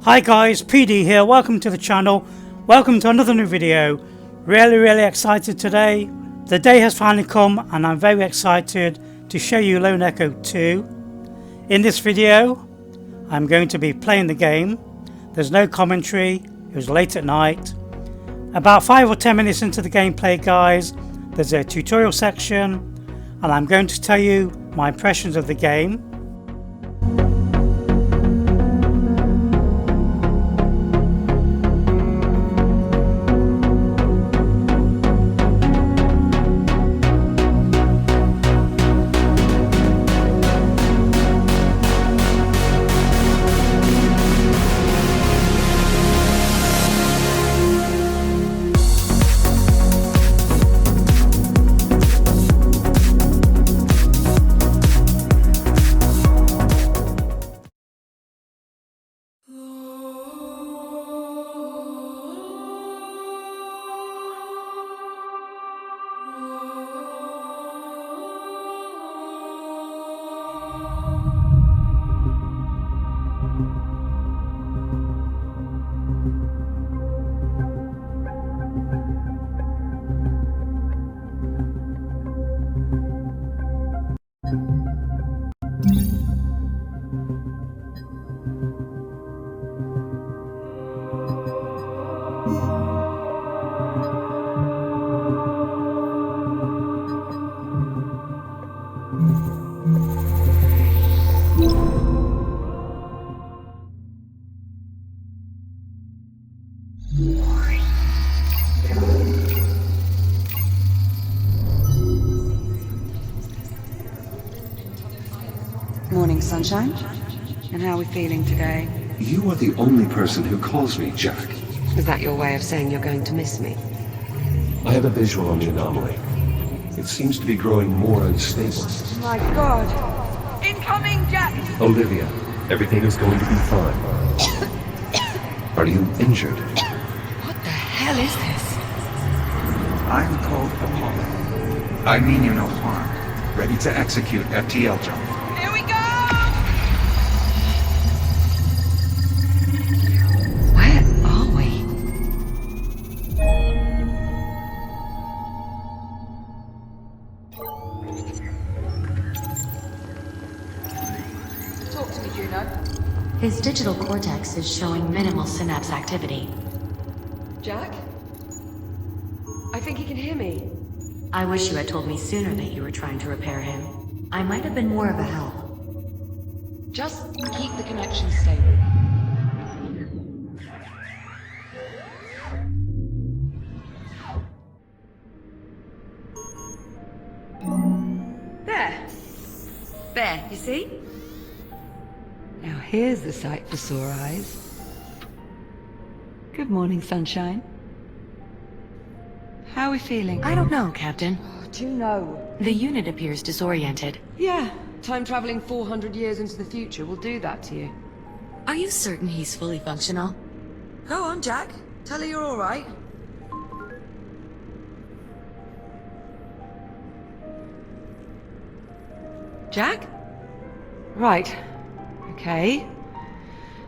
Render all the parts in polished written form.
Hi guys, PD here, welcome to the channel, welcome to another new video. Really excited today. The day has finally come and I'm very excited to show you Lone Echo 2. In this video, I'm going to be playing the game. There's no commentary, it was late at night. About 5 or 10 minutes into the gameplay guys, there's a tutorial section and I'm going to tell you my impressions of the game. Morning, sunshine. And how are we feeling today? You are the only person who calls me Jack. Is that your way of saying you're going to miss me? I have a visual on the anomaly. It seems to be growing more unstable. My God! Incoming, Jack! Olivia, everything is going to be fine. Are you injured? What the hell is this? I'm called Apollo. I mean you no harm. Ready to execute FTL jump. Here we go! Where are we? Talk to me, Juno. His digital cortex is showing minimal synapse activity. Jack? I think he can hear me. I wish you had told me sooner that you were trying to repair him. I might have been more of a help. Just keep the connection stable. There, you see? Now here's the sight for sore eyes. Good morning, sunshine. How are we feeling? I don't know, Captain. Do you know? The unit appears disoriented. Yeah, time traveling 400 years into the future will do that to you. Are you certain he's fully functional? Go on, Jack. Tell her you're all right. Jack? Right. Okay.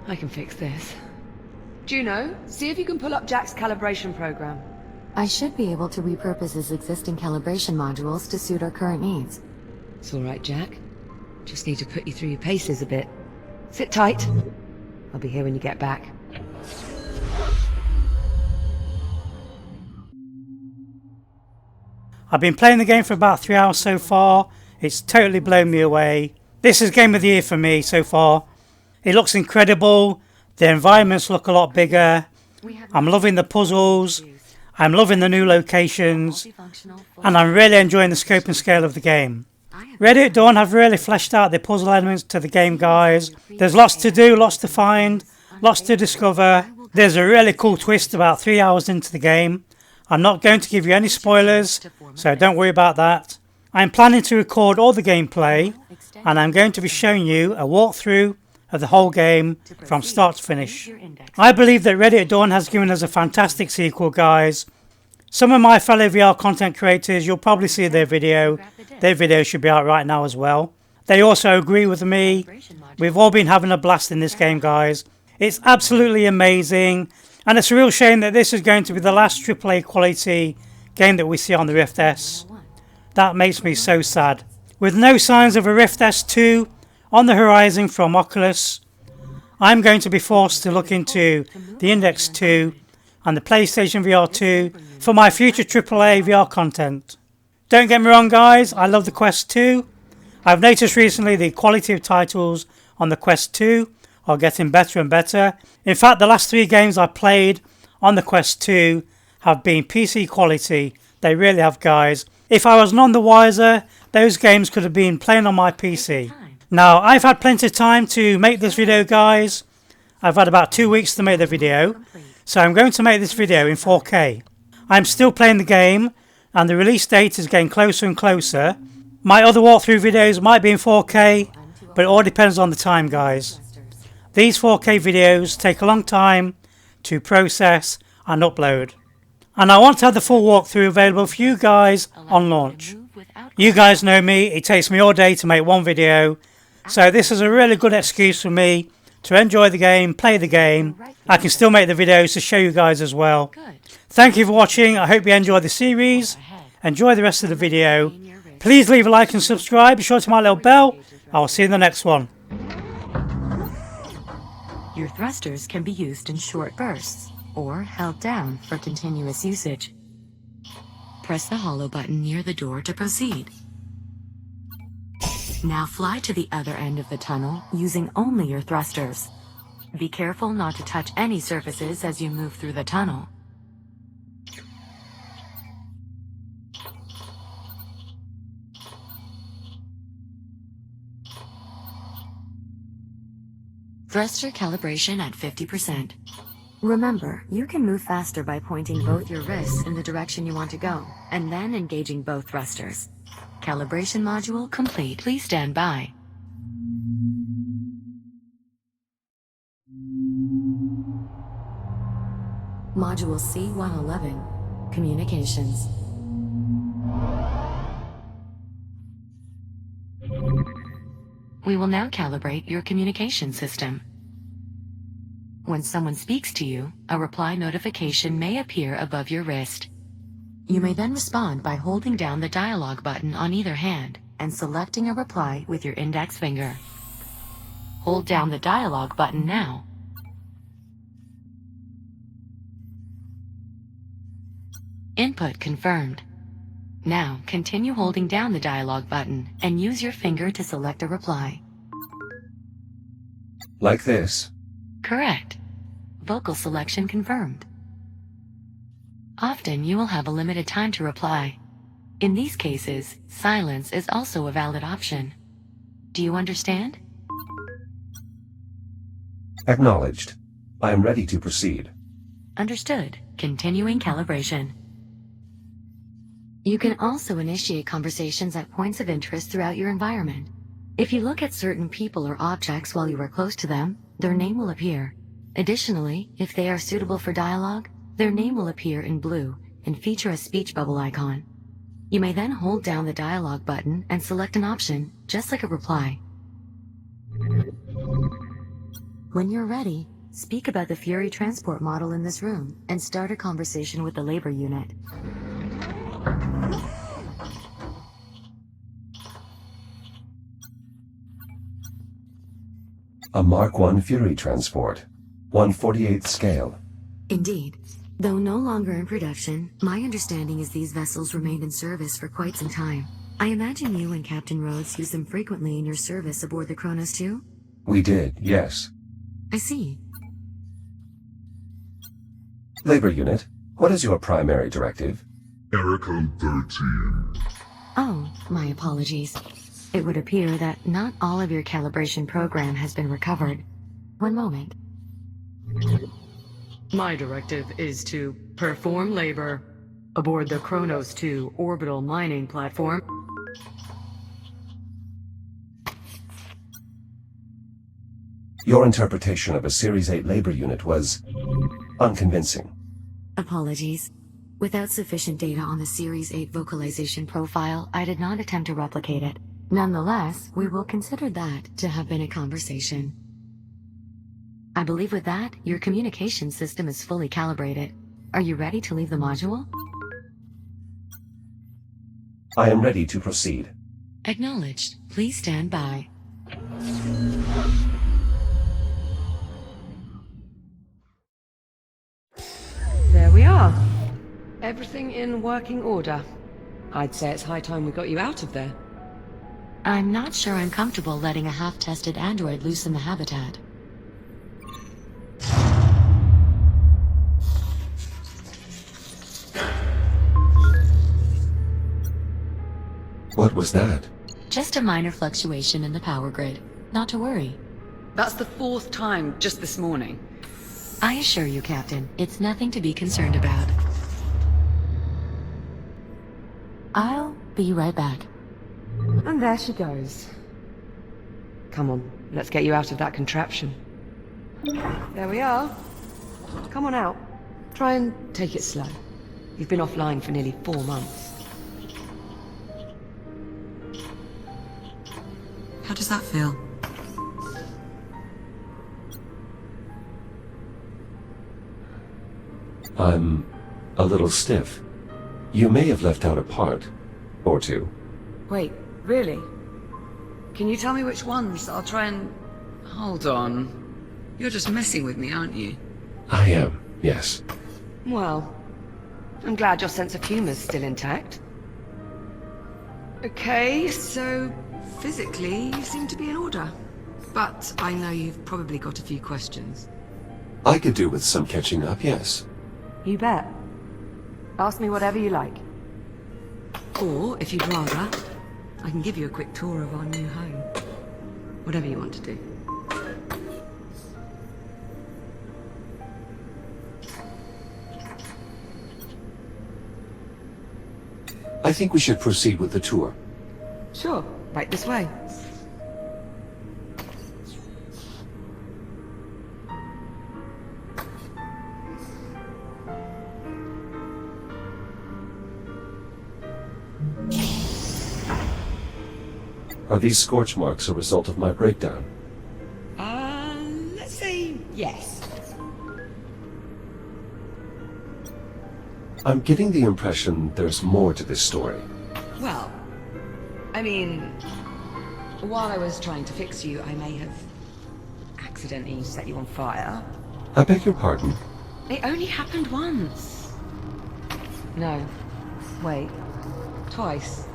I can fix this. Juno, see if you can pull up Jack's calibration program. I should be able to repurpose his existing calibration modules to suit our current needs. It's all right, Jack. Just need to put you through your paces a bit. Sit tight. I'll be here when you get back. I've been playing the game for about 3 hours so far. It's totally blown me away. This is game of the year for me so far. It looks incredible. The environments look a lot bigger. I'm loving the puzzles. I'm loving the new locations. And I'm really enjoying the scope and scale of the game. Ready at Dawn have really fleshed out the puzzle elements to the game, guys. There's lots to do, lots to find, lots to discover. There's a really cool twist about 3 hours into the game. I'm not going to give you any spoilers, so don't worry about that. I'm planning to record all the gameplay, and I'm going to be showing you a walkthrough of the whole game from start to finish. I believe that Ready at Dawn has given us a fantastic sequel, guys. Some of my fellow VR content creators, you'll probably see their video. Their video should be out right now as well. They also agree with me. We've all been having a blast in this game, guys. It's absolutely amazing, and it's a real shame that this is going to be the last AAA quality game that we see on the Rift S. That makes me so sad. With no signs of a Rift S2 on the horizon from Oculus, I'm going to be forced to look into the Index 2 and the PlayStation VR 2 for my future AAA VR content. Don't get me wrong guys, I love the Quest 2. I've noticed recently the quality of titles on the Quest 2 are getting better and better. In fact, the last 3 games I played on the Quest 2 have been PC quality. They really have, guys. If I was none the wiser, those games could have been playing on my PC. Now, I've had plenty of time to make this video, guys. I've had about 2 weeks to make the video, so I'm going to make this video in 4K. I'm still playing the game, and the release date is getting closer and closer. My other walkthrough videos might be in 4K, but it all depends on the time, guys. These 4K videos take a long time to process and upload. And I want to have the full walkthrough available for you guys on launch. You guys know me, it takes me all day to make one video, so this is a really good excuse for me to enjoy the game, play the game. I can still make the videos to show you guys as well. Thank you for watching, I hope you enjoy the series. Enjoy the rest of the video. Please leave a like and subscribe, be sure to hit my little bell. I will see you in the next one. Your thrusters can be used in short bursts, or held down for continuous usage. Press the hollow button near the door to proceed. Now fly to the other end of the tunnel using only your thrusters. Be careful not to touch any surfaces as you move through the tunnel. Thruster calibration at 50%. Remember, you can move faster by pointing both your wrists in the direction you want to go, and then engaging both thrusters. Calibration module complete. Please stand by. Module C-111. Communications. We will now calibrate your communication system. When someone speaks to you, a reply notification may appear above your wrist. You may then respond by holding down the dialog button on either hand and selecting a reply with your index finger. Hold down the dialog button now. Input confirmed. Now continue holding down the dialog button and use your finger to select a reply. Like this. Correct. Vocal selection confirmed. Often you will have a limited time to reply. In these cases, silence is also a valid option. Do you understand? Acknowledged. I am ready to proceed. Understood. Continuing calibration. You can also initiate conversations at points of interest throughout your environment. If you look at certain people or objects while you are close to them, their name will appear. Additionally, if they are suitable for dialogue, their name will appear in blue and feature a speech bubble icon. You may then hold down the dialogue button and select an option, just like a reply. When you're ready, speak about the Fury transport model in this room and start a conversation with the labor unit. A Mark I Fury transport. 1/48th scale. Indeed. Though no longer in production, my understanding is these vessels remained in service for quite some time. I imagine you and Captain Rhodes use them frequently in your service aboard the Kronos too? We did, yes. I see. Labor unit, what is your primary directive? Error code 13. Oh, my apologies. It would appear that not all of your calibration program has been recovered. One moment. My directive is to perform labor aboard the Kronos 2 orbital mining platform. Your interpretation of a Series 8 labor unit was unconvincing. Apologies. Without sufficient data on the Series 8 vocalization profile, I did not attempt to replicate it. Nonetheless, we will consider that to have been a conversation. I believe with that, your communication system is fully calibrated. Are you ready to leave the module? I am ready to proceed. Acknowledged. Please stand by. There we are. Everything in working order. I'd say it's high time we got you out of there. I'm not sure I'm comfortable letting a half-tested android loose in the habitat. What was that? Just a minor fluctuation in the power grid. Not to worry. That's the 4th time just this morning. I assure you, Captain, it's nothing to be concerned about. I'll be right back. And there she goes. Come on, let's get you out of that contraption. There we are. Come on out. Try and take it slow. You've been offline for nearly 4 months. How does that feel? I'm a little stiff. You may have left out a part or two. Wait, really? Can you tell me which ones? I'll try and... Hold on. You're just messing with me, aren't you? I am, yes. Well, I'm glad your sense of humor's still intact. Okay, so physically you seem to be in order. But I know you've probably got a few questions. I could do with some catching up, yes. You bet. Ask me whatever you like. Or, if you'd rather, I can give you a quick tour of our new home. Whatever you want to do. I think we should proceed with the tour. Sure, right this way. Are these scorch marks a result of my breakdown? Let's say yes. I'm getting the impression there's more to this story. Well, I mean, while I was trying to fix you, I may have accidentally set you on fire. I beg your pardon. It only happened once. No, wait, twice.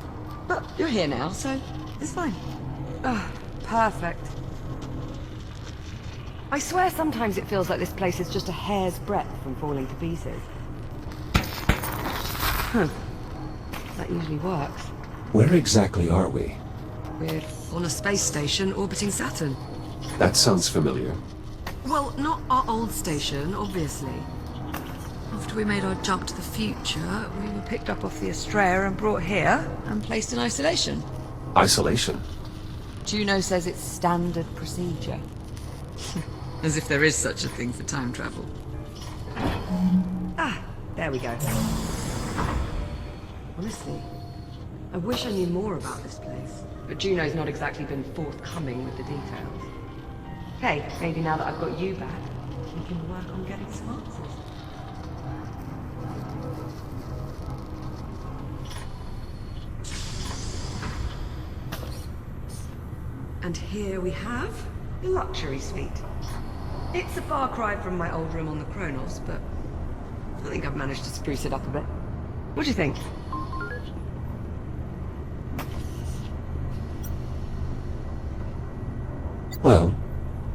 But you're here now, so it's fine. Oh, perfect. I swear sometimes it feels like this place is just a hair's breadth from falling to pieces. Huh. That usually works. Where exactly are we? We're on a space station orbiting Saturn. That sounds familiar. Well, not our old station, obviously. After we made our jump to the future, we were picked up off the Astrea and brought here and placed in isolation. Isolation? Juno says it's standard procedure. As if there is such a thing for time travel. Ah, there we go. Honestly, I wish I knew more about this place. But Juno's not exactly been forthcoming with the details. Hey, maybe now that I've got you back, we can work on getting some answers. And here we have the luxury suite. It's a far cry from my old room on the Kronos, but I think I've managed to spruce it up a bit. What do you think? Well,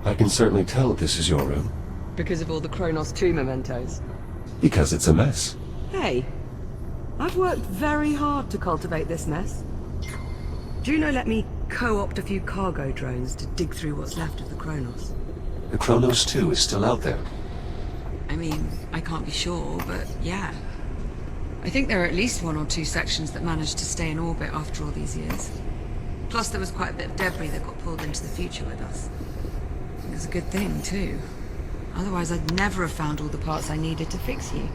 I can certainly tell this is your room. Because of all the Kronos 2 mementos. Because it's a mess. Hey, I've worked very hard to cultivate this mess. Juno let me co-opt a few cargo drones to dig through what's left of the Kronos. The Kronos 2 is still out there. I mean, I can't be sure, but yeah. I think there are at least 1 or 2 sections that managed to stay in orbit after all these years. Plus there was quite a bit of debris that got pulled into the future with us. It was a good thing, too. Otherwise I'd never have found all the parts I needed to fix you.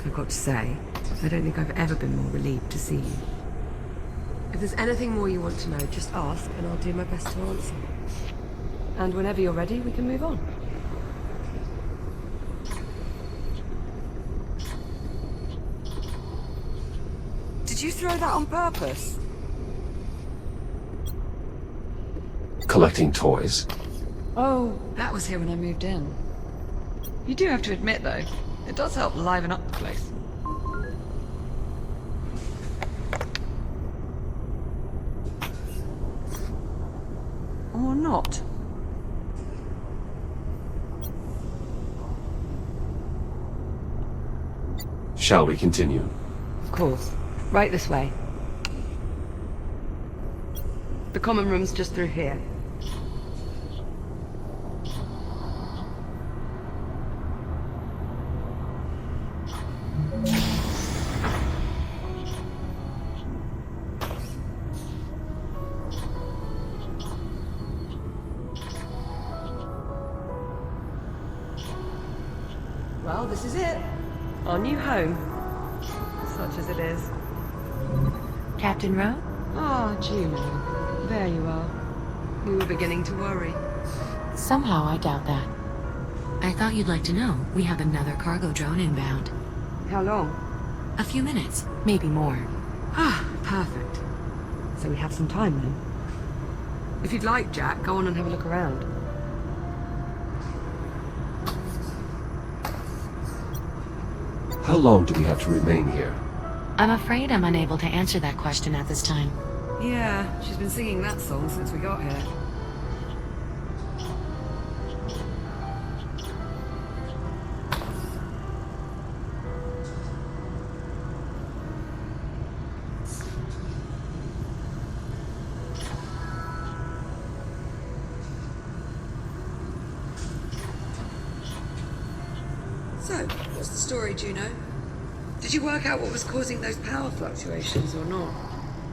I've got to say, I don't think I've ever been more relieved to see you. If there's anything more you want to know, just ask, and I'll do my best to answer. And whenever you're ready, we can move on. Did you throw that on purpose? Collecting toys. Oh, that was here when I moved in. You do have to admit, though, it does help liven up the place. Or not. Shall we continue? Of course. Right this way. The common room's just through here. Well, this is it. Our new home. Such as it is. Captain Rhodes? Ah, Juno. There you are. We were beginning to worry. Somehow I doubt that. I thought you'd like to know we have another cargo drone inbound. How long? A few minutes, maybe more. Ah, perfect. So we have some time then. If you'd like, Jack, go on and have a look around. How long do we have to remain here? I'm afraid I'm unable to answer that question at this time. Yeah, she's been singing that song since we got here. So, what's the story, Juno? Did you work out what was causing those power fluctuations or not?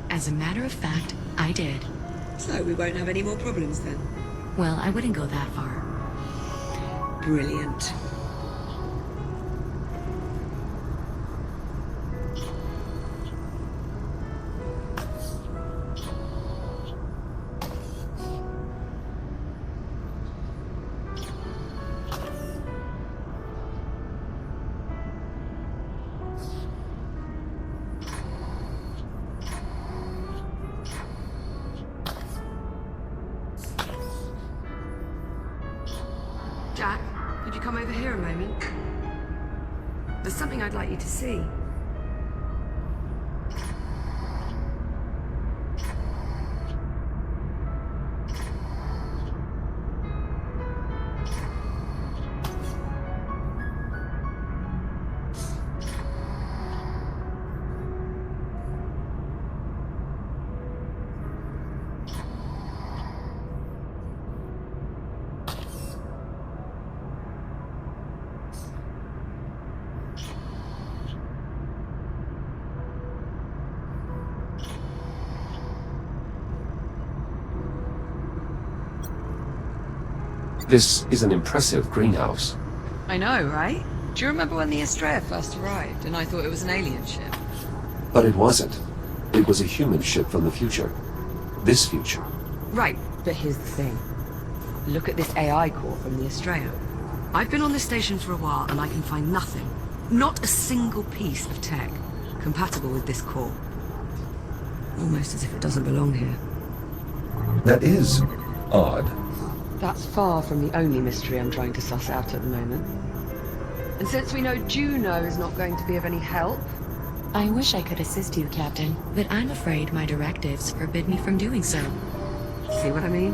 As a matter of fact, I did. So we won't have any more problems then? Well, I wouldn't go that far. Brilliant. Jack, could you come over here a moment? There's something I'd like you to see. This is an impressive greenhouse. I know, right? Do you remember when the Estrella first arrived and I thought it was an alien ship? But it wasn't. It was a human ship from the future. This future. Right, but here's the thing. Look at this AI core from the Estrella. I've been on this station for a while and I can find nothing, not a single piece of tech, compatible with this core. Almost as if it doesn't belong here. That is odd. That's far from the only mystery I'm trying to suss out at the moment. And since we know Juno is not going to be of any help... I wish I could assist you, Captain, but I'm afraid my directives forbid me from doing so. See what I mean?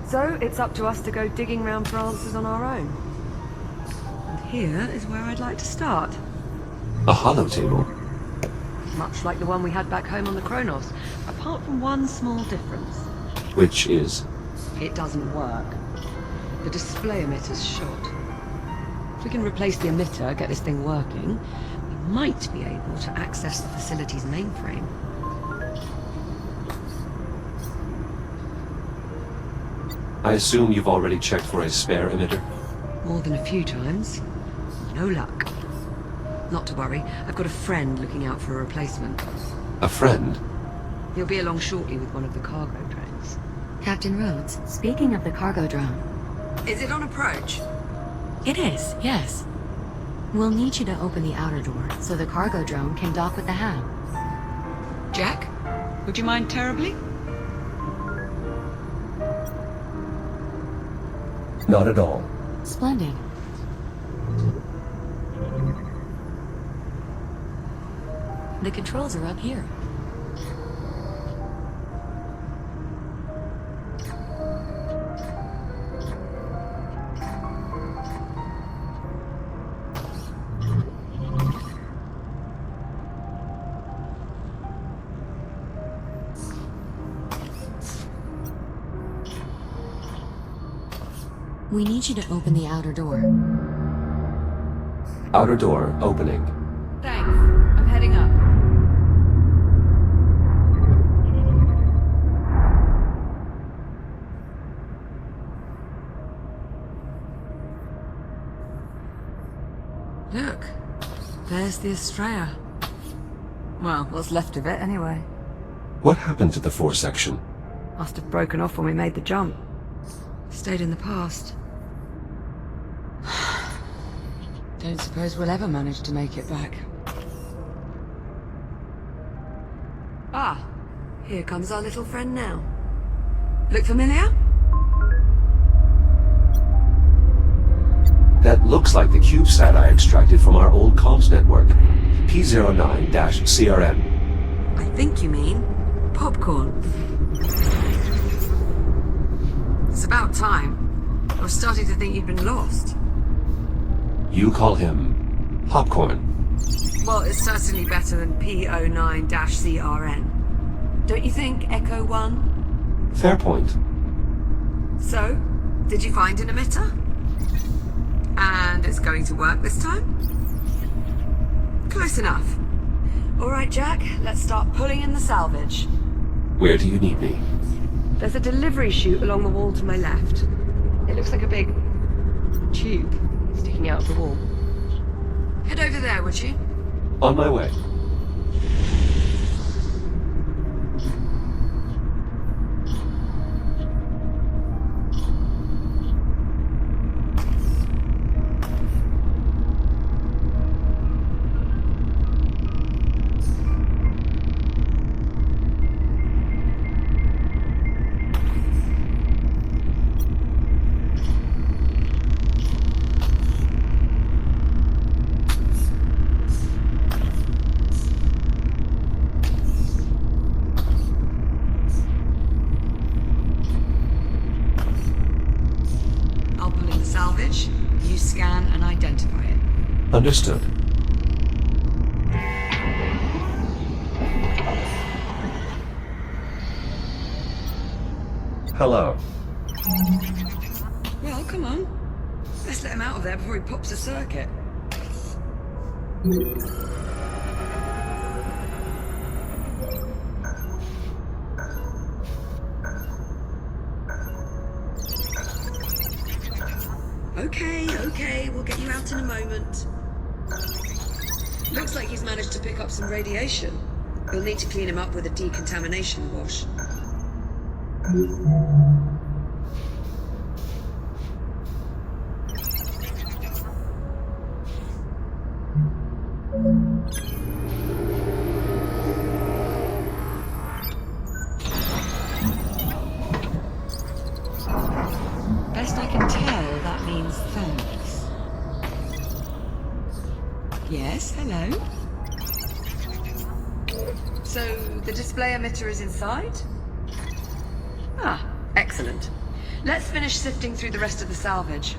So, it's up to us to go digging round for answers on our own. And here is where I'd like to start. A holotable. Much like the one we had back home on the Kronos, apart from one small difference. Which is? It doesn't work. The display emitter's shot. If we can replace the emitter, get this thing working, we might be able to access the facility's mainframe. I assume you've already checked for a spare emitter? More than a few times. No luck. Not to worry, I've got a friend looking out for a replacement. A friend? He'll be along shortly with one of the cargo drones. Captain Rhodes, speaking of the cargo drone. Is it on approach? It is, yes. We'll need you to open the outer door so the cargo drone can dock with the hab. Jack? Would you mind terribly? Not at all. Splendid. The controls are up here. We need you to open the outer door. Outer door opening. Thanks. I'm heading up. Look. There's the Estrella. Well, what's left of it anyway. What happened to the 4 section? Must have broken off when we made the jump. Stayed in the past. Don't suppose we'll ever manage to make it back. Ah, here comes our little friend now. Look familiar? That looks like the CubeSat I extracted from our old comms network. P09-CRN. I think you mean popcorn. It's about time. I was starting to think you'd been lost. You call him popcorn. Well, it's certainly better than P09-CRN. Don't you think, Echo 1? Fair point. So, did you find an emitter? And it's going to work this time? Close enough. All right, Jack, let's start pulling in the salvage. Where do you need me? There's a delivery chute along the wall to my left. It looks like a big tube sticking out of the wall. Head over there, would you? On my way. You scan and identify it. Understood. Hello. Well, come on. Let's let him out of there before he pops a circuit. Okay, we'll get you out in a moment. Looks like he's managed to pick up some radiation. You'll need to clean him up with a decontamination wash. Best I can tell, that means thanks. Yes, hello? So, the display emitter is inside? Ah, excellent. Let's finish sifting through the rest of the salvage.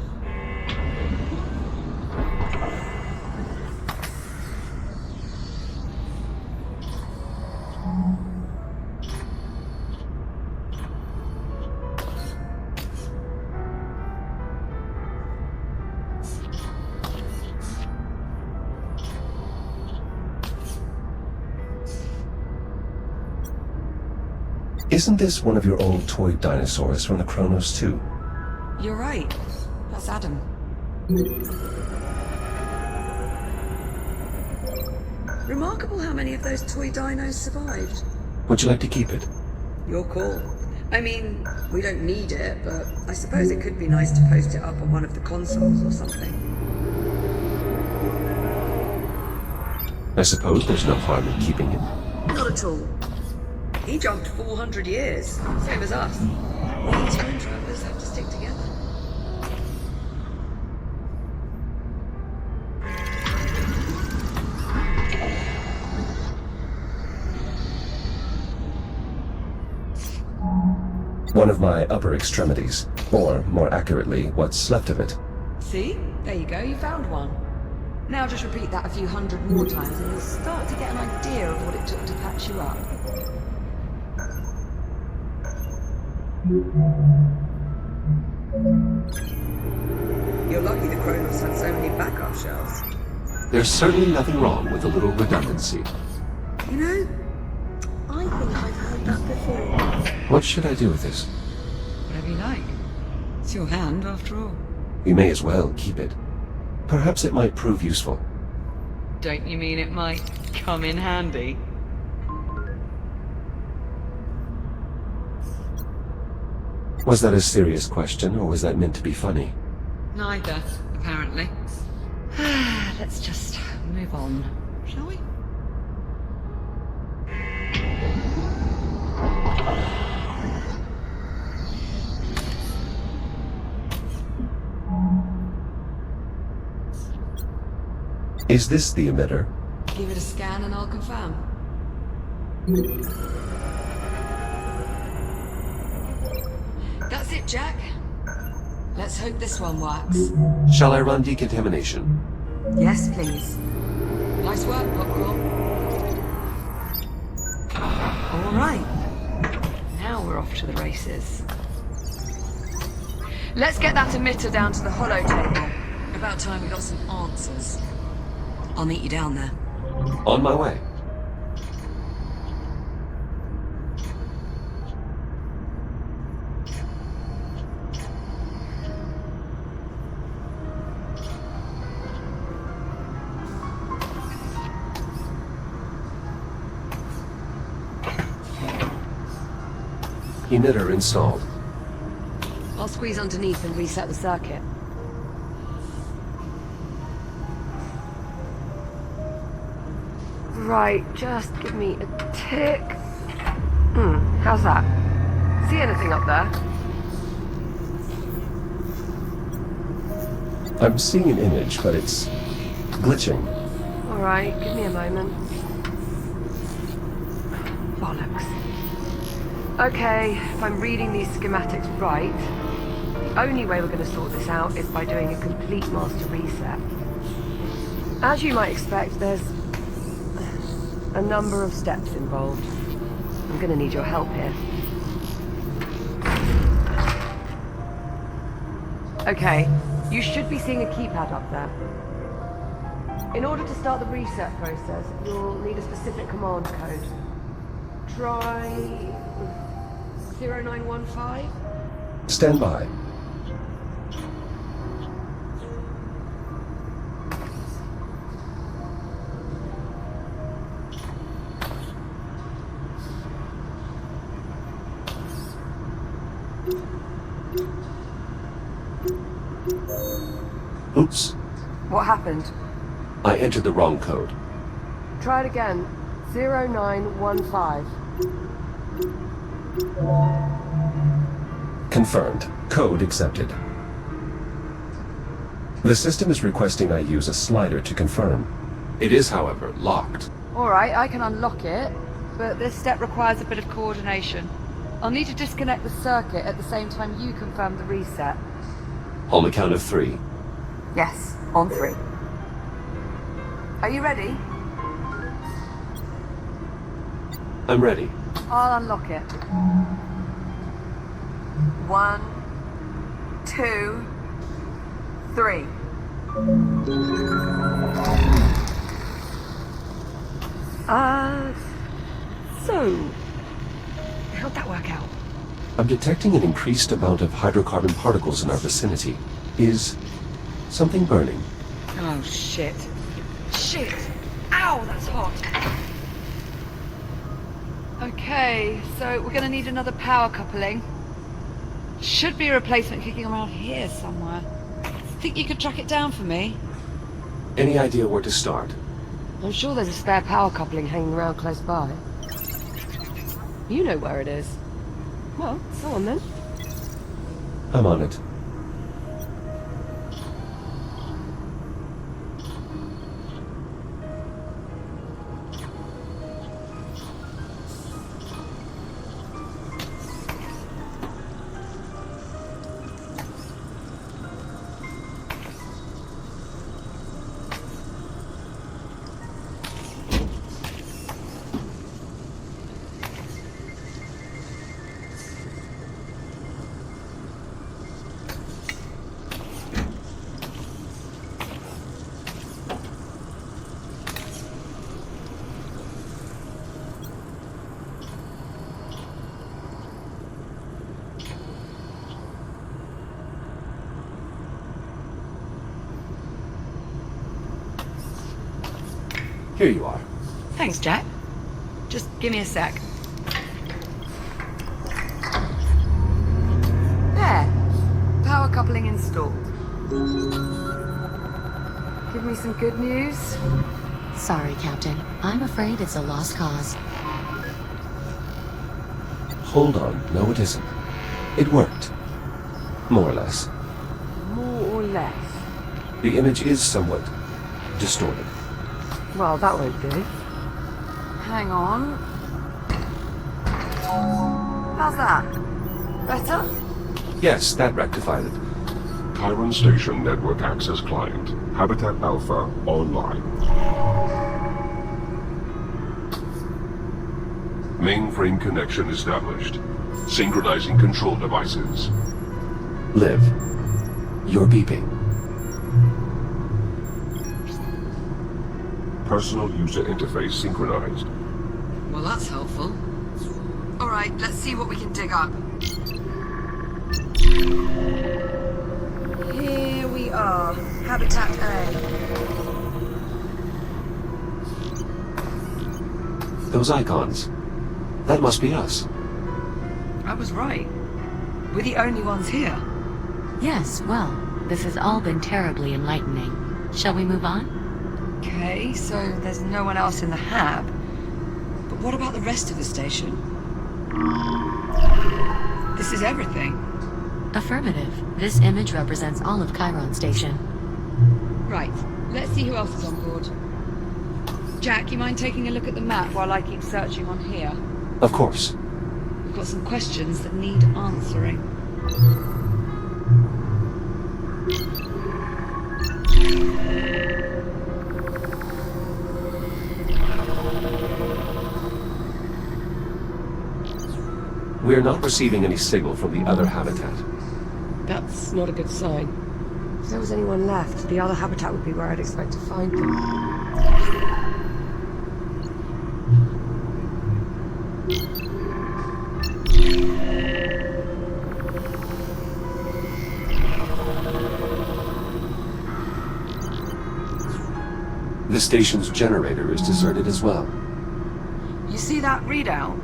Isn't this one of your old toy dinosaurs from the Chronos 2? You're right. That's Adam. Remarkable how many of those toy dinos survived. Would you like to keep it? Your call. I mean, we don't need it, but I suppose it could be nice to post it up on one of the consoles or something. I suppose there's no harm in keeping him. Not at all. He jumped 400 years, same as us. We time travelers have to stick together. One of my upper extremities, or more accurately, what's left of it. See? There you go, you found one. Now just repeat that a few hundred more times and you'll start to get an idea of what it took to patch you up. You're lucky the Kronos had so many backup shells. There's certainly nothing wrong with a little redundancy. You know, I think I've heard that before. What should I do with this? Whatever you like. It's your hand, after all. We may as well keep it. Perhaps it might prove useful. Don't you mean it might come in handy? Was that a serious question, or was that meant to be funny? Neither, apparently. Let's just move on, shall we? Is this the emitter? Give it a scan and I'll confirm. That's it, Jack. Let's hope this one works. Shall I run decontamination? Yes, please. Nice work, Popcorn. All right. Now we're off to the races. Let's get that emitter down to the holo table. About time we got some answers. I'll meet you down there. On my way. Emitter installed. I'll squeeze underneath and reset the circuit. Right, just give me a tick. How's that? See anything up there? I'm seeing an image, but it's glitching. Alright, give me a moment. Bollocks. Okay, if I'm reading these schematics right, the only way we're going to sort this out is by doing a complete master reset. As you might expect, there's a number of steps involved. I'm going to need your help here. Okay, you should be seeing a keypad up there. In order to start the reset process, you'll need a specific command code. Try 0915? Stand by. Oops. What happened? I entered the wrong code. Try it again. 0915. Confirmed. Code accepted. The system is requesting I use a slider to confirm. It is, however, locked. Alright, I can unlock it, but this step requires a bit of coordination. I'll need to disconnect the circuit at the same time you confirm the reset. On the count of 3. Yes, on 3. Are you ready? I'm ready. I'll unlock it. 1, 2, 3. So, how'd that work out? I'm detecting an increased amount of hydrocarbon particles in our vicinity. Is something burning? Oh, shit. Shit! Ow, that's hot. Okay, so we're gonna need another power coupling. Should be a replacement kicking around here somewhere. Think you could track it down for me? Any idea where to start? I'm sure there's a spare power coupling hanging around close by. You know where it is. Well, go on then. I'm on it. Here you are. Thanks, Jack. Just give me a sec. There. Power coupling installed. Give me some good news. Sorry, Captain. I'm afraid it's a lost cause. Hold on. No, it isn't. It worked. More or less. More or less. The image is somewhat distorted. Well, that won't do. Hang on. How's that? Better? Yes, that rectified it. Chiron Station Network Access Client. Habitat Alpha online. Mainframe connection established. Synchronizing control devices. Liv, you're beeping. Personal user interface synchronized. Well, that's helpful. All right, let's see what we can dig up. Here we are. Habitat A. Those icons. That must be us. I was right. We're the only ones here. Yes, well, this has all been terribly enlightening. Shall we move on? Okay, so there's no one else in the hab. But what about the rest of the station? This is everything. Affirmative. This image represents all of Chiron Station. Right, let's see who else is on board. Jack, you mind taking a look at the map while I keep searching on here? Of course. We've got some questions that need answering. We're not receiving any signal from the other habitat. That's not a good sign. If there was anyone left, the other habitat would be where I'd expect to find them. The station's generator is deserted as well. You see that readout?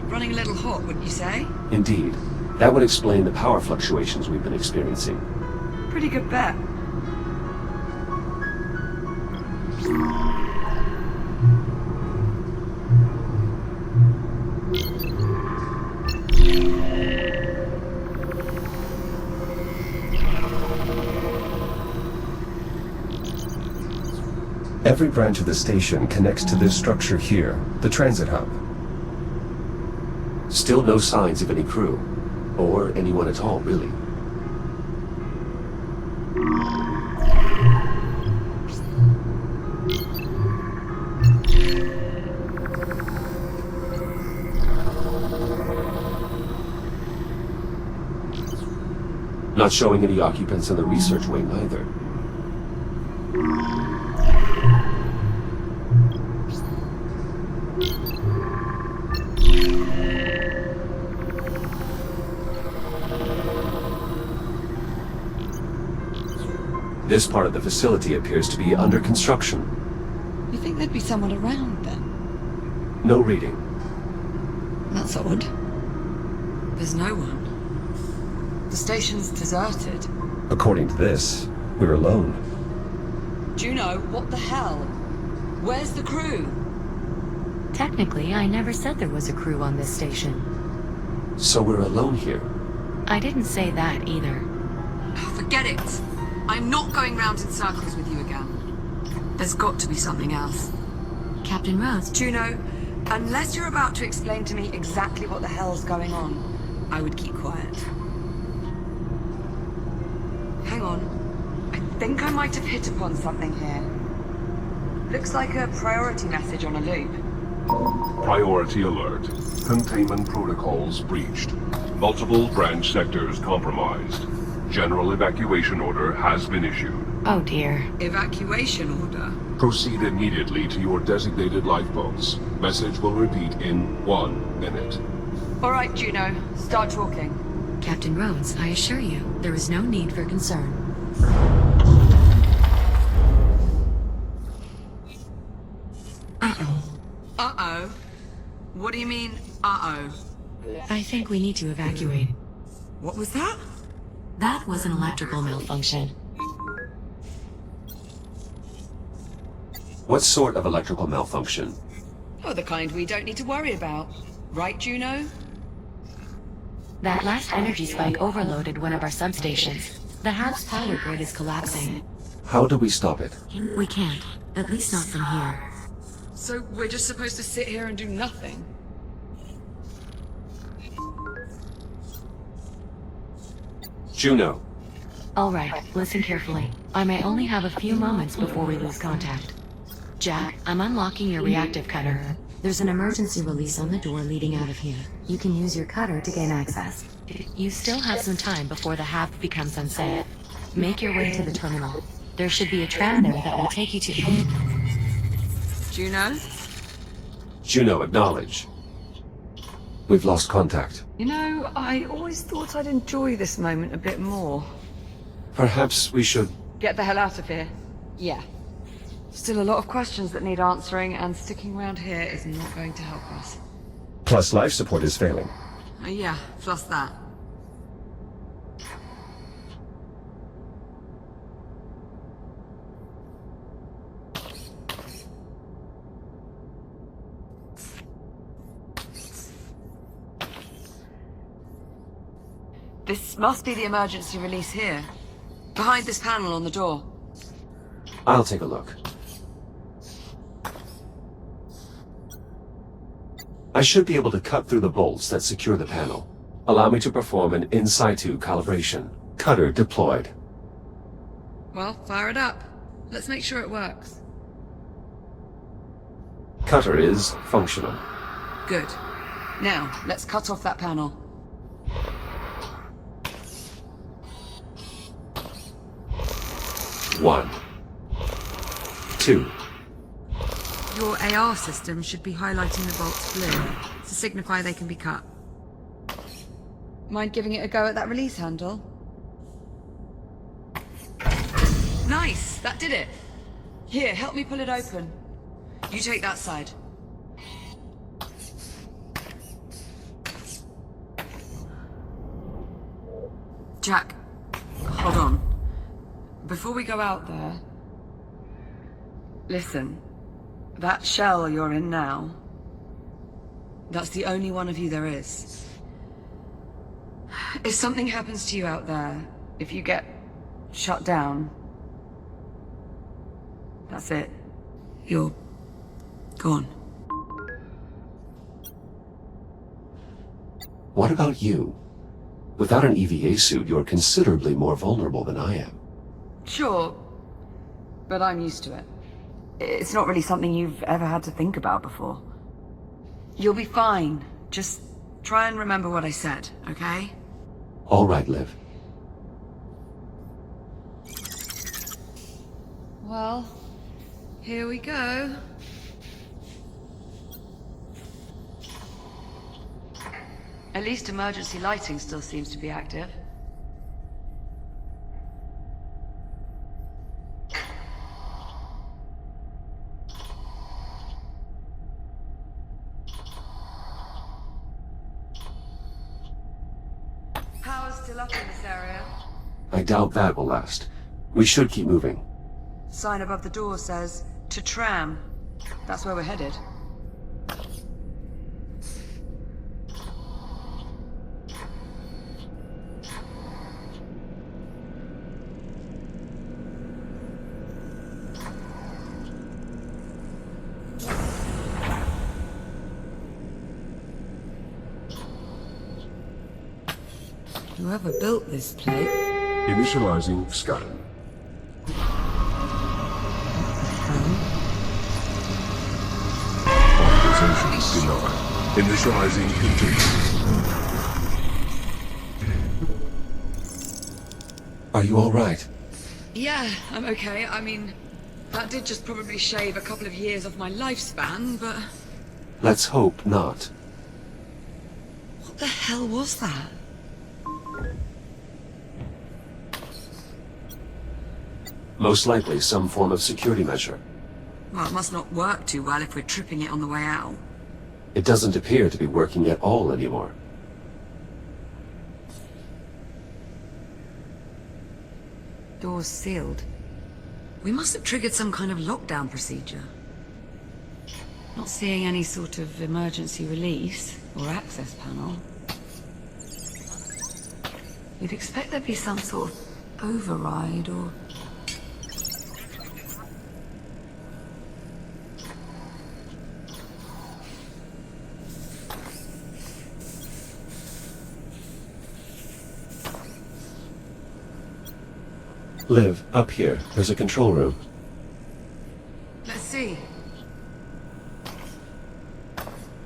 Running a little hot, wouldn't you say? Indeed. That would explain the power fluctuations we've been experiencing. Pretty good bet. Every branch of the station connects to this structure here, the transit hub. Still no signs of any crew, or anyone at all, really. Not showing any occupants in the research wing either. This part of the facility appears to be under construction. You think there'd be someone around then? No reading. That's odd. There's no one. The station's deserted. According to this, we're alone. Juno, what the hell? Where's the crew? Technically, I never said there was a crew on this station. So we're alone here. I didn't say that either. Forget it. I'm not going round in circles with you again. There's got to be something else. Captain Rhodes, Juno, unless you're about to explain to me exactly what the hell's going on, I would keep quiet. Hang on. I think I might have hit upon something here. Looks like a priority message on a loop. Priority alert. Containment protocols breached. Multiple branch sectors compromised. General evacuation order has been issued. oh dear. Evacuation order? Proceed immediately to your designated lifeboats. Message will repeat in 1 minute. All right, Juno. Start talking. Captain Rhodes, I assure you, there is no need for concern. Uh-oh. What do you mean, uh-oh? I think we need to evacuate. What was that? That was an electrical malfunction. What sort of electrical malfunction? Oh, the kind we don't need to worry about. Right, Juno? That last energy spike overloaded one of our substations. The house power grid is collapsing. How do we stop it? We can't. At least not from here. So we're just supposed to sit here and do nothing? Juno. All right, listen carefully. I may only have a few moments before we lose contact. Jack, I'm unlocking your reactive cutter. There's an emergency release on the door leading out of here. You can use your cutter to gain access. You still have some time before the half becomes unsafe. Make your way to the terminal. There should be a tram there that will take you to... Juno? Juno, acknowledge. We've lost contact. You know, I always thought I'd enjoy this moment a bit more. Perhaps we should... Get the hell out of here. Yeah. Still a lot of questions that need answering, and sticking around here is not going to help us. Plus life support is failing. Yeah, plus that. This must be the emergency release here. Behind this panel on the door. I'll take a look. I should be able to cut through the bolts that secure the panel. Allow me to perform an in situ calibration. Cutter deployed. Well, fire it up. Let's make sure it works. Cutter is functional. Good. Now, let's cut off that panel. One. Two. Your AR system should be highlighting the bolts blue to signify they can be cut. Mind giving it a go at that release handle? Nice! That did it! Here, help me pull it open. You take that side. Jack, hold on. Before we go out there... Listen. That shell you're in now... That's the only one of you there is. If something happens to you out there, if you get shut down... That's it. You're... gone. What about you? Without an EVA suit, you're considerably more vulnerable than I am. Sure, but I'm used to it. It's not really something you've ever had to think about before. You'll be fine. Just try and remember what I said, okay? All right, Liv. Well, here we go. At least emergency lighting still seems to be active. Power's still up in this area. I doubt that will last. We should keep moving. Sign above the door says, to tram. That's where we're headed. Whoever built this plate... Initializing scan. Authorization denied. Initializing containment. Are you alright? Yeah, I'm okay. I mean, that did just probably shave a couple of years off my lifespan, but... Let's hope not. What the hell was that? Most likely some form of security measure. Well, it must not work too well if we're tripping it on the way out. It doesn't appear to be working at all anymore. Doors sealed. We must have triggered some kind of lockdown procedure. Not seeing any sort of emergency release or access panel. You'd expect there'd be some sort of override or... Liv, up here. There's a control room. Let's see.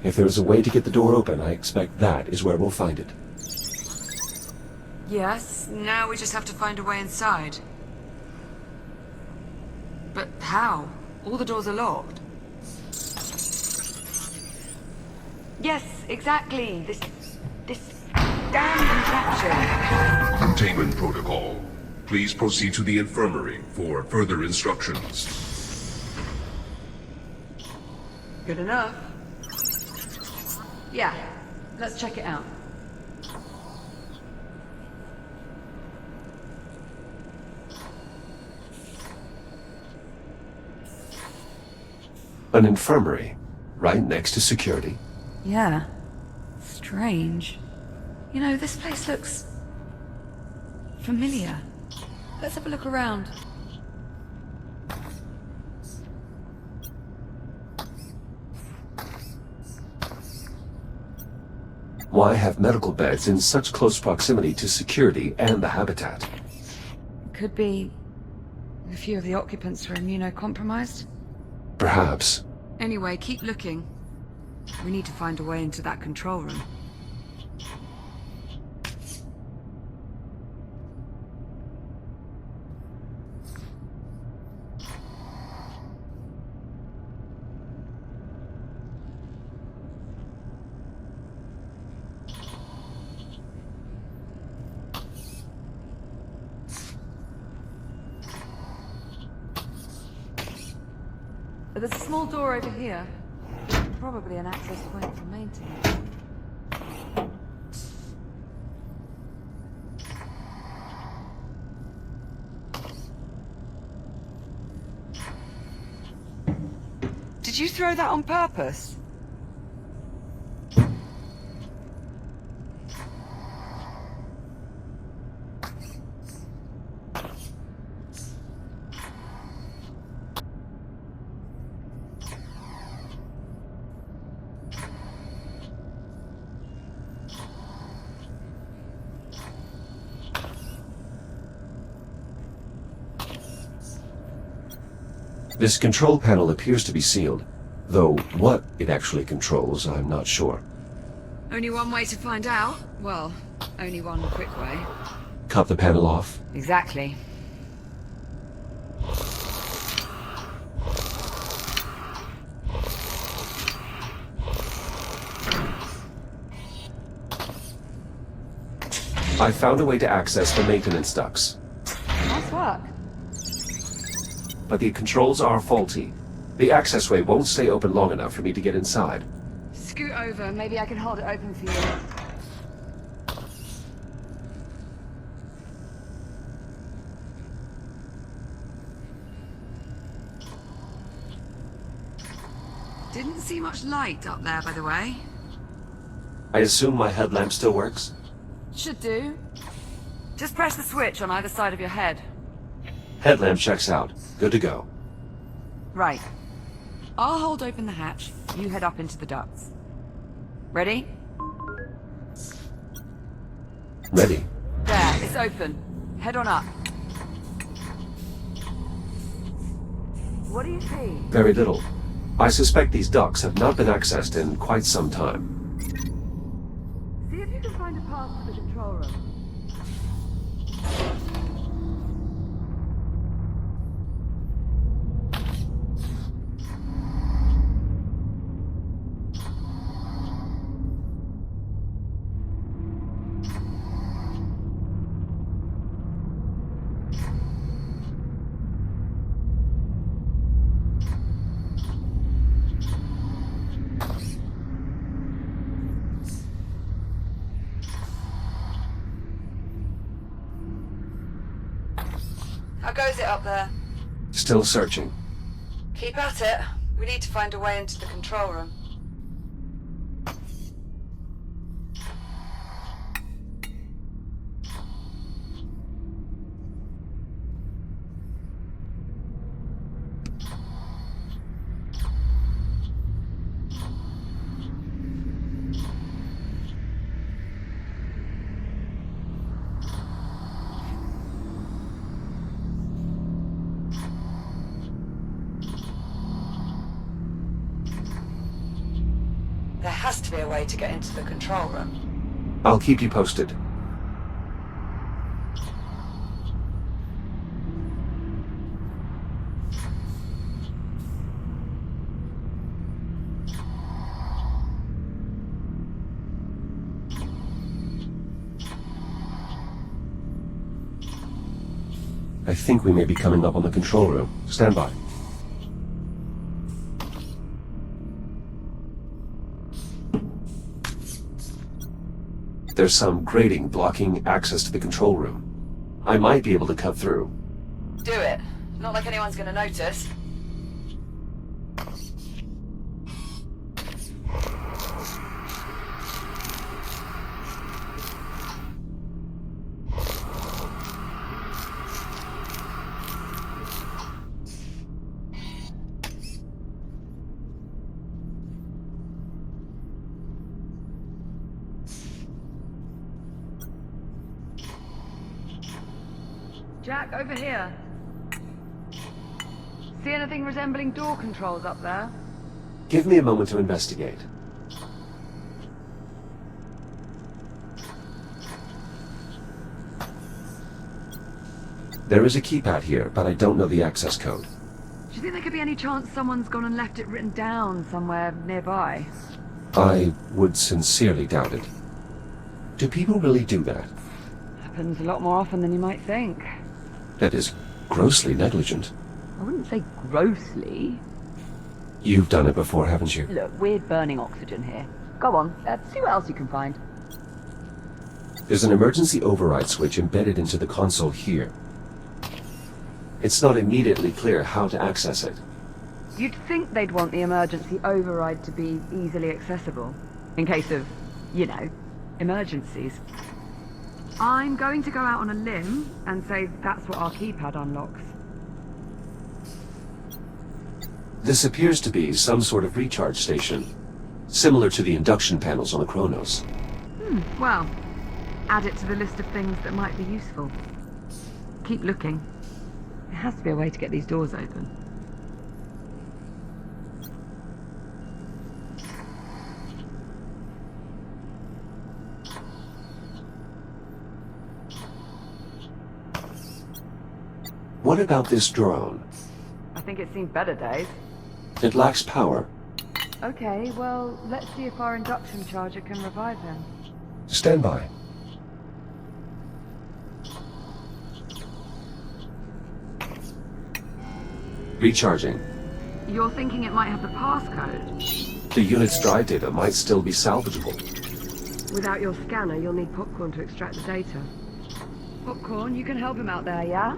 If there's a way to get the door open, I expect that is where we'll find it. Yes, now we just have to find a way inside. But how? All the doors are locked. Yes, exactly. This damn contraption. Containment protocol. Please proceed to the infirmary for further instructions. Good enough. Yeah, let's check it out. An infirmary, right next to security. Yeah. Strange. You know, this place looks... familiar. Let's have a look around. Why have medical beds in such close proximity to security and the habitat? Could be... a few of the occupants were immunocompromised. Perhaps. Anyway, keep looking. We need to find a way into that control room. But there's a small door over here. Probably an access point for maintenance. Did you throw that on purpose? This control panel appears to be sealed, though what it actually controls, I'm not sure. Only one way to find out? Well, only one quick way. Cut the panel off. Exactly. I found a way to access the maintenance ducts, Nice work. but the controls are faulty. The accessway won't stay open long enough for me to get inside. Scoot over, maybe I can hold it open for you. Didn't see much light up there, by the way. I assume my headlamp still works? Should do. Just press the switch on either side of your head. Headlamp checks out. Good to go. Right. I'll hold open the hatch. You head up into the ducts. Ready? Ready. There, it's open. Head on up. What do you see? Very little. I suspect these ducts have not been accessed in quite some time. See if you can find a path to the control room. How goes it up there? Still searching. Keep at it. We need to find a way into the control room. There has to be a way to get into the control room. I'll keep you posted. I think we may be coming up on the control room. Stand by. There's some grating blocking access to the control room. I might be able to cut through. Do it. Not like anyone's gonna notice. Jack, over here. See anything resembling door controls up there? Give me a moment to investigate. There is a keypad here, but I don't know the access code. Do you think there could be any chance someone's gone and left it written down somewhere nearby? I would sincerely doubt it. Do people really do that? Happens a lot more often than you might think. That is grossly negligent. I wouldn't say grossly. You've done it before, haven't you? Look, we're burning oxygen here. Go on, see what else you can find. There's an emergency override switch embedded into the console here. It's not immediately clear how to access it. You'd think they'd want the emergency override to be easily accessible. In case of, you know, emergencies. I'm going to go out on a limb and say that's what our keypad unlocks. This appears to be some sort of recharge station, similar to the induction panels on the Kronos. Well, add it to the list of things that might be useful. Keep looking. There has to be a way to get these doors open. What about this drone? I think it's seen better days. It lacks power. Okay, well, let's see if our induction charger can revive him. Stand by. Recharging. You're thinking it might have the passcode? The unit's drive data might still be salvageable. Without your scanner, you'll need Popcorn to extract the data. Popcorn, you can help him out there, yeah?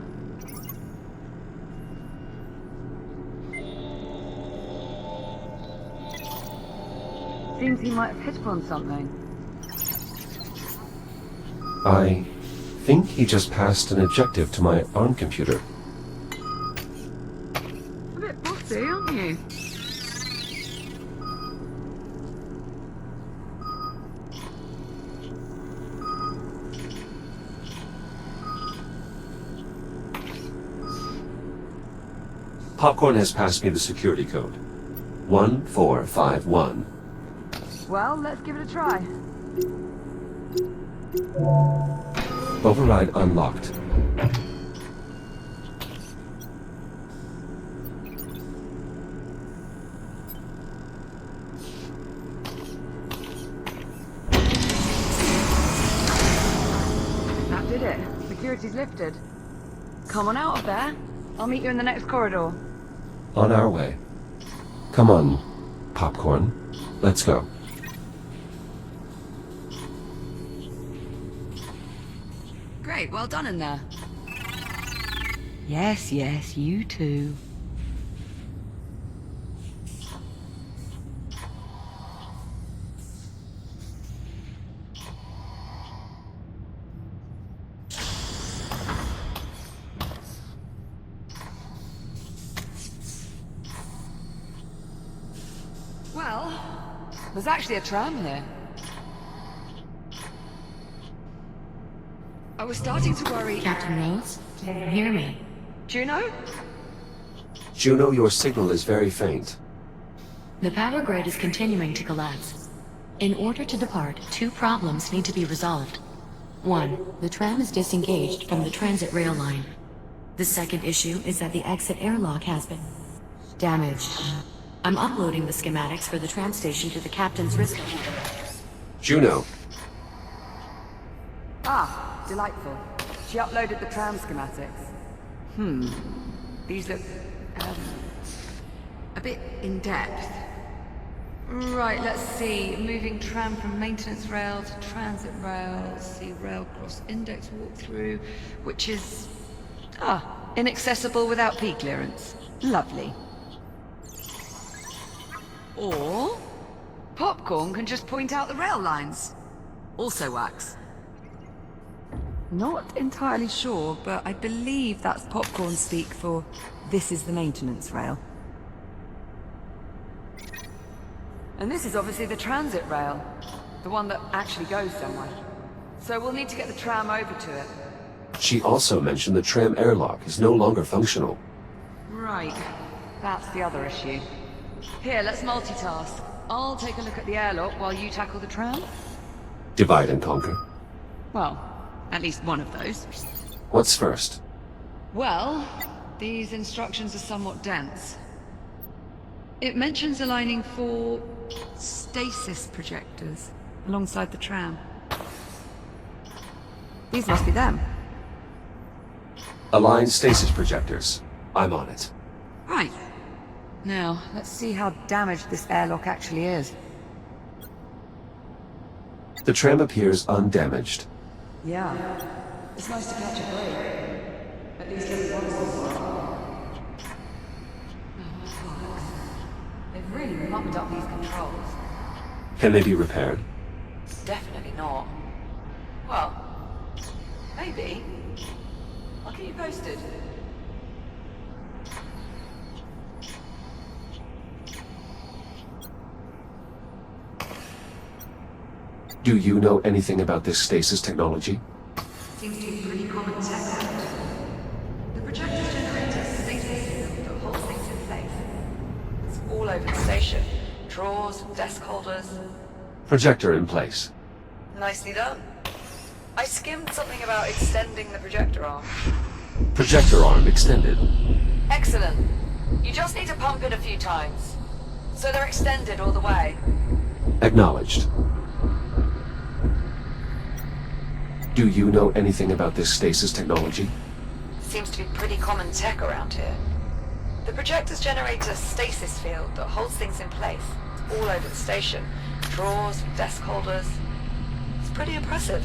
Seems he might have hit upon something. I think he just passed an objective to my ARM computer. A bit bossy, aren't you? Popcorn has passed me the security code. 1451. Well, let's give it a try. Override unlocked. That did it. Security's lifted. Come on out of there. I'll meet you in the next corridor. On our way. Come on, Popcorn. Let's go. Great, well done in there. Yes, yes, you too. Well, there's actually a tram here. I was starting to worry... Captain Rhodes, can you hear me? Juno? Juno, your signal is very faint. The power grid is continuing to collapse. In order to depart, 2 problems need to be resolved. 1. The tram is disengaged from the transit rail line. The second issue is that the exit airlock has been damaged. I'm uploading the schematics for the tram station to the captain's wrist computer. Juno, Ah, delightful. She uploaded the tram schematics. These look, a bit in-depth. Right, let's see. Moving tram from maintenance rail to transit rail. Let's see, rail cross index walkthrough, which is, inaccessible without P clearance. Lovely. Or, Popcorn can just point out the rail lines. Also works. Not entirely sure, but I believe that's Popcorn speak for this is the maintenance rail. And this is obviously the transit rail, the one that actually goes somewhere. So we'll need to get the tram over to it. she also mentioned the tram airlock is no longer functional. Right, that's the other issue. Here, let's multitask. I'll take a look at the airlock while you tackle the tram. Divide and conquer. Well, at least one of those. What's first? Well, these instructions are somewhat dense. It mentions aligning 4 stasis projectors alongside the tram. These must be them. Align stasis projectors. I'm on it. Right. Now, let's see how damaged this airlock actually is. The tram appears undamaged. Yeah. It's nice to catch a break. At least everyone's They've really mucked up these controls. Can they be repaired? Definitely not. Well, maybe. I'll keep you posted. Do you know anything about this stasis technology? Seems to be pretty common tech. The projectors generate a stasis field that holds things in place. It's all over the station. Drawers, desk holders. Projector in place. Nicely done. I skimmed something about extending the projector arm. Projector arm extended. Excellent. You just need to pump it a few times. So they're extended all the way. Acknowledged. Do you know anything about this stasis technology? Seems to be pretty common tech around here. The projectors generate a stasis field that holds things in place. It's all over the station. Drawers, desk holders. It's pretty impressive.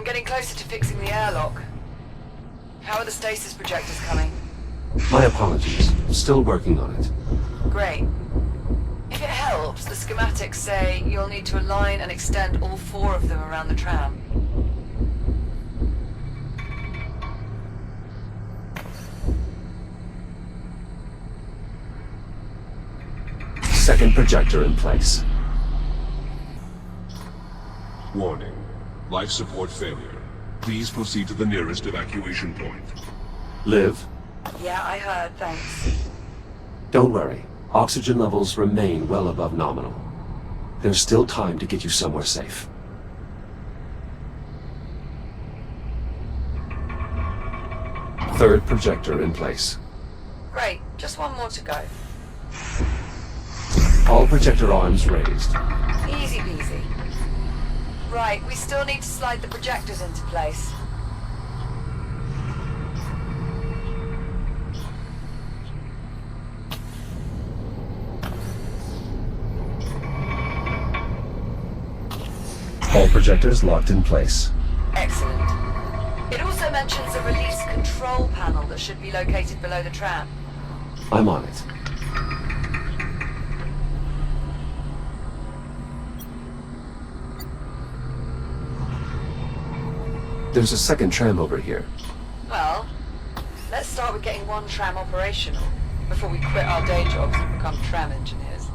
getting closer to fixing the airlock. How are the stasis projectors coming? My apologies. Still working on it. Great. If it helps, the schematics say you'll need to align and extend all 4 of them around the tram. Second projector in place. Warning. Life support failure. Please proceed to the nearest evacuation point. Liv, Yeah, I heard, thanks. don't worry. Oxygen levels remain well above nominal. There's still time to get you somewhere safe. Third projector in place. Great, just one more to go. All projector arms raised. Easy peasy. Right, we still need to slide the projectors into place. All projectors locked in place. Excellent. It also mentions a release control panel that should be located below the tram. I'm on it. There's a second tram over here. Well, let's start with getting one tram operational before we quit our day jobs and become tram engineers.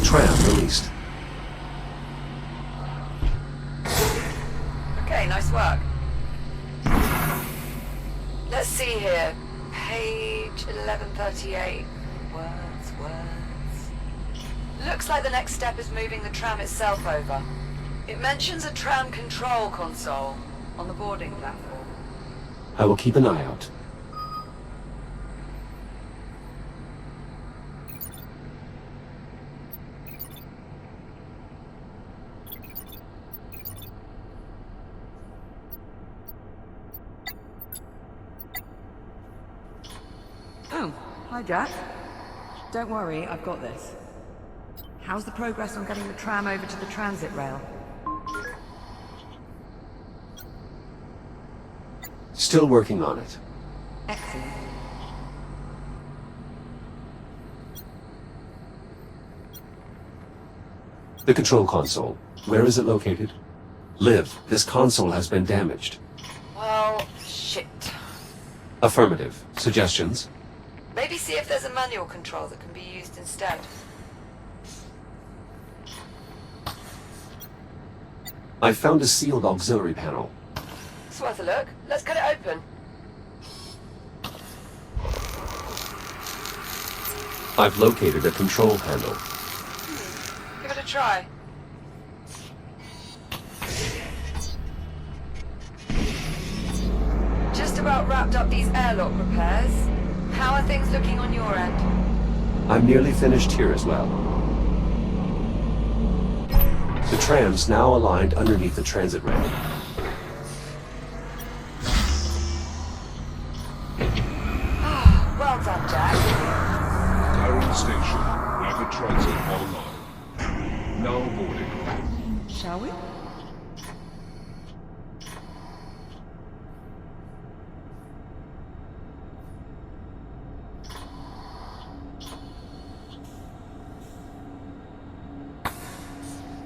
Tram released. Okay, nice work. Let's see here. Page 1138. Words. Looks like the next step is moving the tram itself over. It mentions a tram control console on the boarding platform. I will keep an eye out. Oh, hi Jack. Don't worry, I've got this. How's the progress on getting the tram over to the transit rail? Still working on it. Excellent. The control console. Where is it located? Liv, this console has been damaged. Well, shit. Affirmative. Suggestions? Maybe see if there's a manual control that can be used instead. I found a sealed auxiliary panel. It's worth a look. Let's cut it open. I've located a control panel. Give it a try. Just about wrapped up these airlock repairs. How are things looking on your end? I'm nearly finished here as well. The tram's now aligned underneath the transit rail. Well done, Jack. Current station. Rapid transit online. Now boarding. Shall we?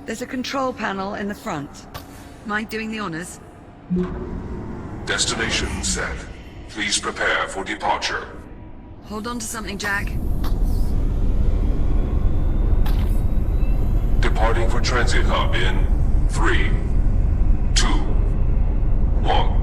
There's a control panel in the front. Mind doing the honors? Destination set. Please prepare for departure. Hold on to something, Jack. Departing for transit hub in 3, 2, 1.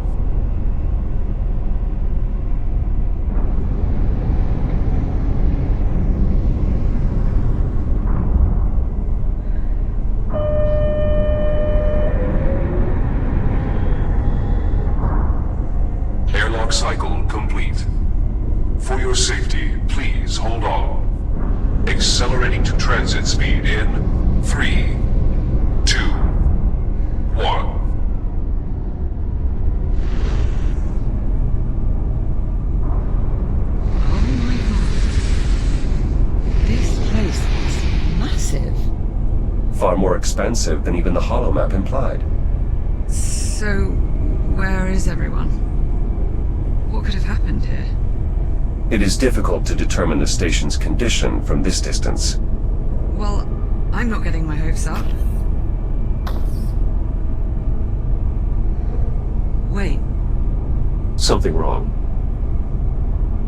Airlock cycle complete. For your safety, please hold on. Accelerating to transit speed in 3, 2, 1. Oh my god. This place is massive. Far more expansive than even the holomap implied. So, where is everyone? What could have happened here? It is difficult to determine the station's condition from this distance. Well, I'm not getting my hopes up. Wait, Something wrong.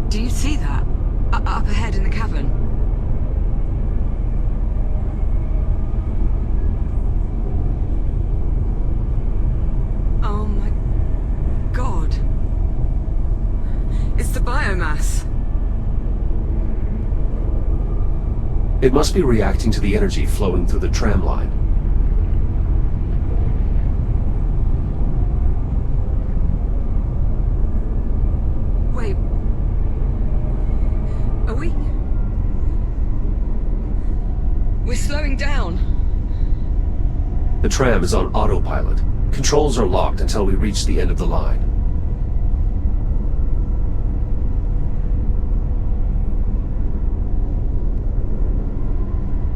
do you see that? Up ahead in the cavern? Oh my god. It's the biomass. It must be reacting to the energy flowing through the tram line. Wait. Are we... We're slowing down. The tram is on autopilot. Controls are locked until we reach the end of the line.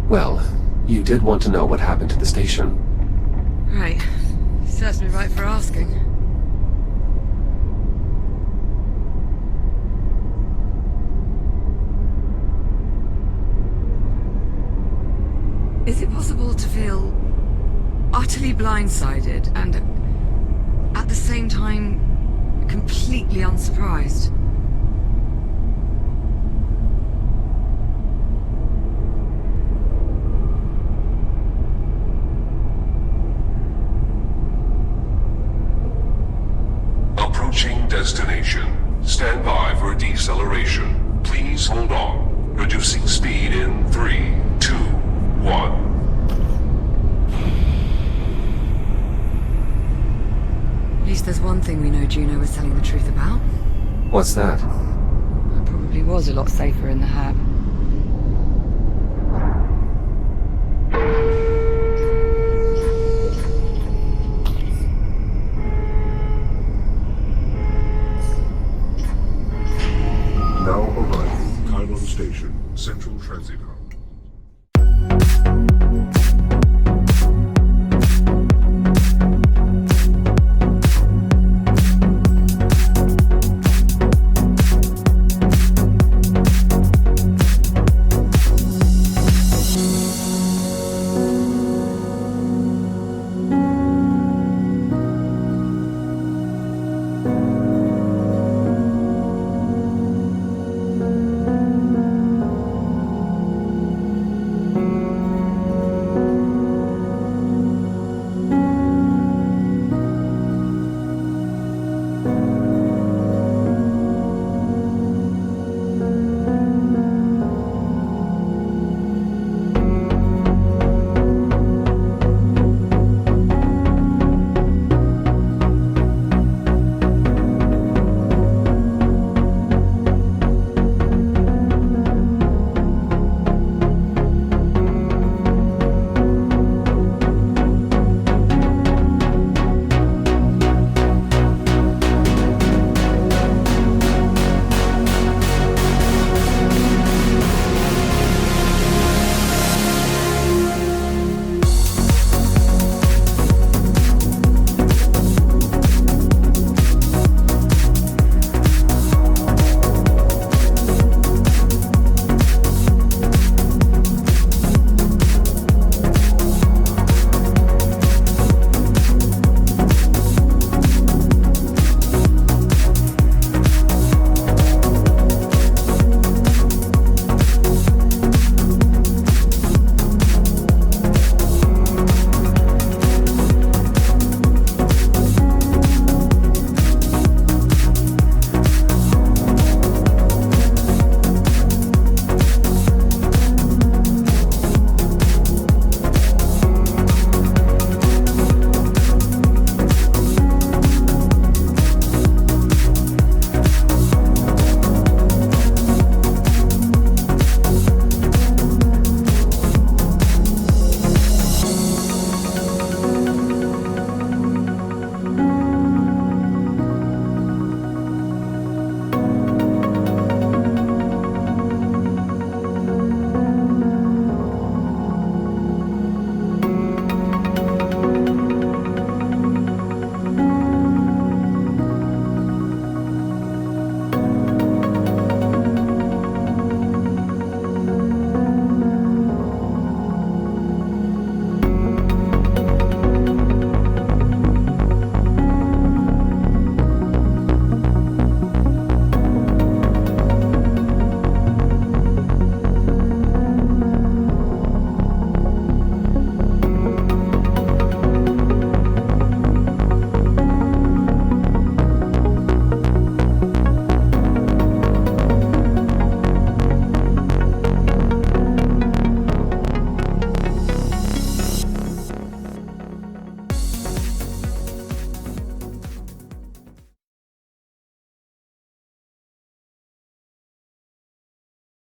Well, you did want to know what happened to the station. Right. Serves me right for asking. Is it possible to feel utterly blindsided and at the same time completely unsurprised? Approaching destination. Stand by for deceleration. Please hold on. Reducing speed in 3, 2, 1. At least there's one thing we know Juno was telling the truth about. What's that? It probably was a lot safer in the hab. Now arriving. Kylon Station. Central Transit Hub.